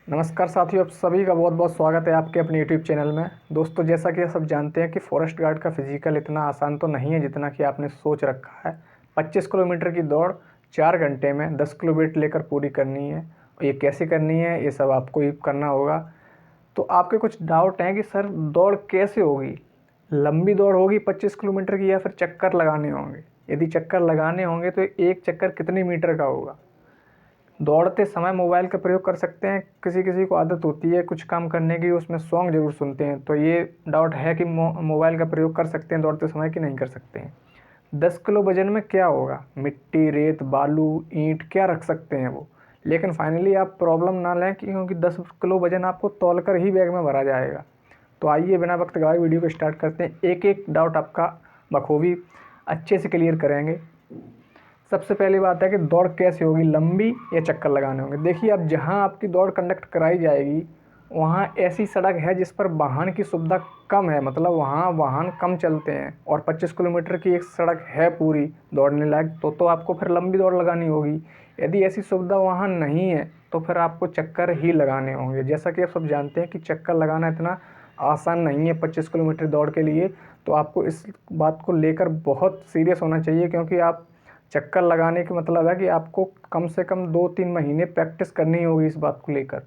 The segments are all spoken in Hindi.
नमस्कार साथियों, आप सभी का बहुत बहुत स्वागत है आपके अपने यूट्यूब चैनल में। दोस्तों, जैसा कि आप सब जानते हैं कि फॉरेस्ट गार्ड का फिजिकल इतना आसान तो नहीं है जितना कि आपने सोच रखा है। 25 किलोमीटर की दौड़ 4 घंटे में 10 किलो वेट लेकर पूरी करनी है। और ये कैसे करनी है, ये सब आपको ही करना होगा। तो आपके कुछ डाउट हैं कि सर दौड़ कैसे होगी, लंबी दौड़ होगी 25 किलोमीटर की या फिर चक्कर लगाने होंगे। यदि चक्कर लगाने होंगे तो एक चक्कर कितने मीटर का होगा। दौड़ते समय मोबाइल का प्रयोग कर सकते हैं। किसी किसी को आदत होती है कुछ काम करने की, उसमें सॉन्ग ज़रूर सुनते हैं। तो ये डाउट है कि मोबाइल का प्रयोग कर सकते हैं दौड़ते समय कि नहीं कर सकते हैं। 10 किलो वजन में क्या होगा, मिट्टी, रेत, बालू, ईंट क्या रख सकते हैं वो। लेकिन फाइनली आप प्रॉब्लम ना लें क्योंकि 10 किलो वजन आपको तौल कर ही बैग में भरा जाएगा। तो आइए बिना वक्त गवाए वीडियो को स्टार्ट करते हैं। एक एक डाउट आपका बखूबी अच्छे से क्लियर करेंगे। सबसे पहली बात है कि दौड़ कैसे होगी, लंबी या चक्कर लगाने होंगे। देखिए, अब जहां आपकी दौड़ कंडक्ट कराई जाएगी वहां ऐसी सड़क है जिस पर वाहन की सुविधा कम है, मतलब वहां वाहन कम चलते हैं और 25 किलोमीटर की एक सड़क है पूरी दौड़ने लायक, तो आपको फिर लंबी दौड़ लगानी होगी। यदि ऐसी सुविधा वहाँ नहीं है तो फिर आपको चक्कर ही लगाने होंगे। जैसा कि आप सब जानते हैं कि चक्कर लगाना इतना आसान नहीं है 25 किलोमीटर दौड़ के लिए। तो आपको इस बात को लेकर बहुत सीरियस होना चाहिए, क्योंकि आप चक्कर लगाने का मतलब है कि आपको कम से कम 2-3 महीने प्रैक्टिस करनी होगी इस बात को लेकर।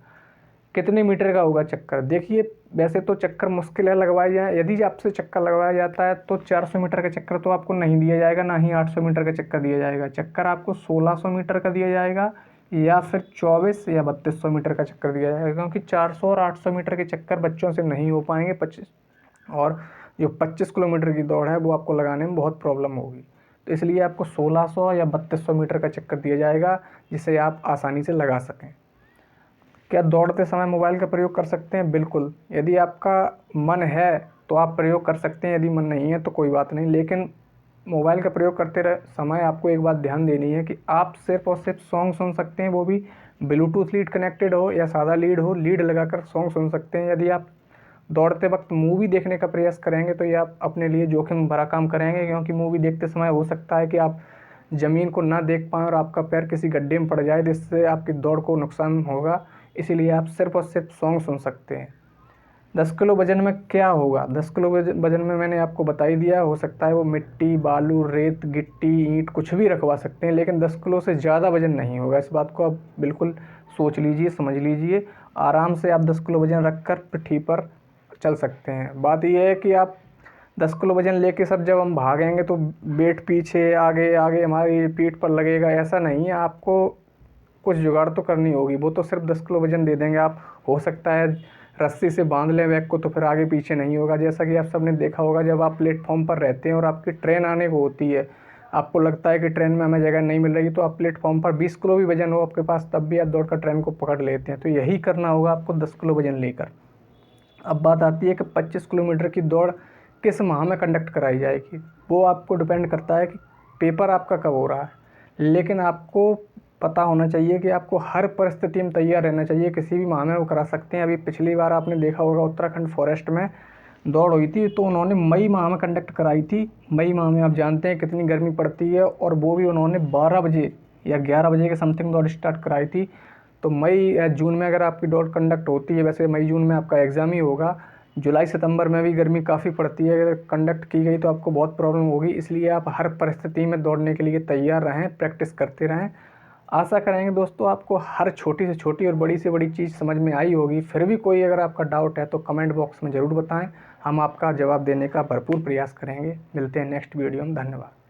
कितने मीटर का होगा चक्कर, देखिए वैसे तो चक्कर मुश्किल है लगवाया जाए। यदि आपसे चक्कर लगवाया जाता है तो 400 मीटर का चक्कर तो आपको नहीं दिया जाएगा, ना ही 800 मीटर का चक्कर दिया जाएगा। चक्कर आपको 1600 मीटर का दिया जाएगा या फिर 24 या 3200 मीटर का चक्कर दिया जाएगा, क्योंकि 400 और 800 मीटर के चक्कर बच्चों से नहीं हो पाएंगे 25, और जो 25 किलोमीटर की दौड़ है वो आपको लगाने में बहुत प्रॉब्लम होगी। तो इसलिए आपको 1600 या 3200 मीटर का चक्कर दिया जाएगा जिसे आप आसानी से लगा सकें। क्या दौड़ते समय मोबाइल का प्रयोग कर सकते हैं? बिल्कुल, यदि आपका मन है तो आप प्रयोग कर सकते हैं, यदि मन नहीं है तो कोई बात नहीं। लेकिन मोबाइल का प्रयोग करते समय आपको एक बात ध्यान देनी है कि आप सिर्फ और सिर्फ सॉन्ग सुन सकते हैं, वो भी ब्लूटूथ लीड कनेक्टेड हो या सादा लीड हो, लीड लगाकर सॉन्ग सुन सकते हैं। यदि आप दौड़ते वक्त मूवी देखने का प्रयास करेंगे तो ये आप अपने लिए जोखिम भरा काम करेंगे, क्योंकि मूवी देखते समय हो सकता है कि आप ज़मीन को ना देख पाएँ और आपका पैर किसी गड्ढे में पड़ जाए, जिससे आपकी दौड़ को नुकसान होगा। इसीलिए आप सिर्फ और सिर्फ सॉन्ग सुन सकते हैं। 10 किलो वज़न में क्या होगा, 10 किलो वज़न में मैंने आपको बता ही दिया। हो सकता है वो मिट्टी, बालू, रेत, गिट्टी, ईंट कुछ भी रखवा सकते हैं, लेकिन 10 किलो से ज़्यादा वज़न नहीं होगा। इस बात को आप बिल्कुल सोच लीजिए, समझ लीजिए। आराम से आप 10 किलो वज़न रख कर पिट्ठी पर चल सकते हैं। बात यह है कि आप 10 किलो वज़न लेके सब जब हम भागेंगे तो वेट पीछे आगे आगे हमारी पीठ पर लगेगा, ऐसा नहीं है। आपको कुछ जुगाड़ तो करनी होगी, वो तो सिर्फ 10 किलो वज़न दे देंगे आप। हो सकता है रस्सी से बांध लें बैग को, तो फिर आगे पीछे नहीं होगा। जैसा कि आप सब ने देखा होगा, जब आप प्लेटफॉर्म पर रहते हैं और आपकी ट्रेन आने को होती है, आपको लगता है कि ट्रेन में हमें जगह नहीं मिल रही, तो आप प्लेटफॉर्म पर 20 किलो भी वज़न हो आपके पास, तब भी आप दौड़ कर ट्रेन को पकड़ लेते हैं। तो यही करना होगा आपको 10 किलो वज़न लेकर। अब बात आती है कि 25 किलोमीटर की दौड़ किस माह में कंडक्ट कराई जाएगी। वो आपको डिपेंड करता है कि पेपर आपका कब हो रहा है। लेकिन आपको पता होना चाहिए कि आपको हर परिस्थिति में तैयार रहना चाहिए। किसी भी माह में वो करा सकते हैं। अभी पिछली बार आपने देखा होगा उत्तराखंड फॉरेस्ट में दौड़ हुई थी, तो उन्होंने मई माह में कंडक्ट कराई थी। मई माह में आप जानते हैं कितनी गर्मी पड़ती है, और वो भी उन्होंने 12 बजे या 11 बजे के समथिंग दौड़ स्टार्ट कराई थी। तो मई या जून में अगर आपकी दौड़ कंडक्ट होती है, वैसे मई जून में आपका एग्ज़ाम ही होगा, जुलाई सितंबर में भी गर्मी काफ़ी पड़ती है, अगर कंडक्ट की गई तो आपको बहुत प्रॉब्लम होगी। इसलिए आप हर परिस्थिति में दौड़ने के लिए तैयार रहें, प्रैक्टिस करते रहें। आशा करेंगे दोस्तों आपको हर छोटी से छोटी और बड़ी से बड़ी चीज़ समझ में आई होगी। फिर भी कोई अगर आपका डाउट है तो कमेंट बॉक्स में ज़रूर बताएं, हम आपका जवाब देने का भरपूर प्रयास करेंगे। मिलते हैं नेक्स्ट वीडियो में। धन्यवाद।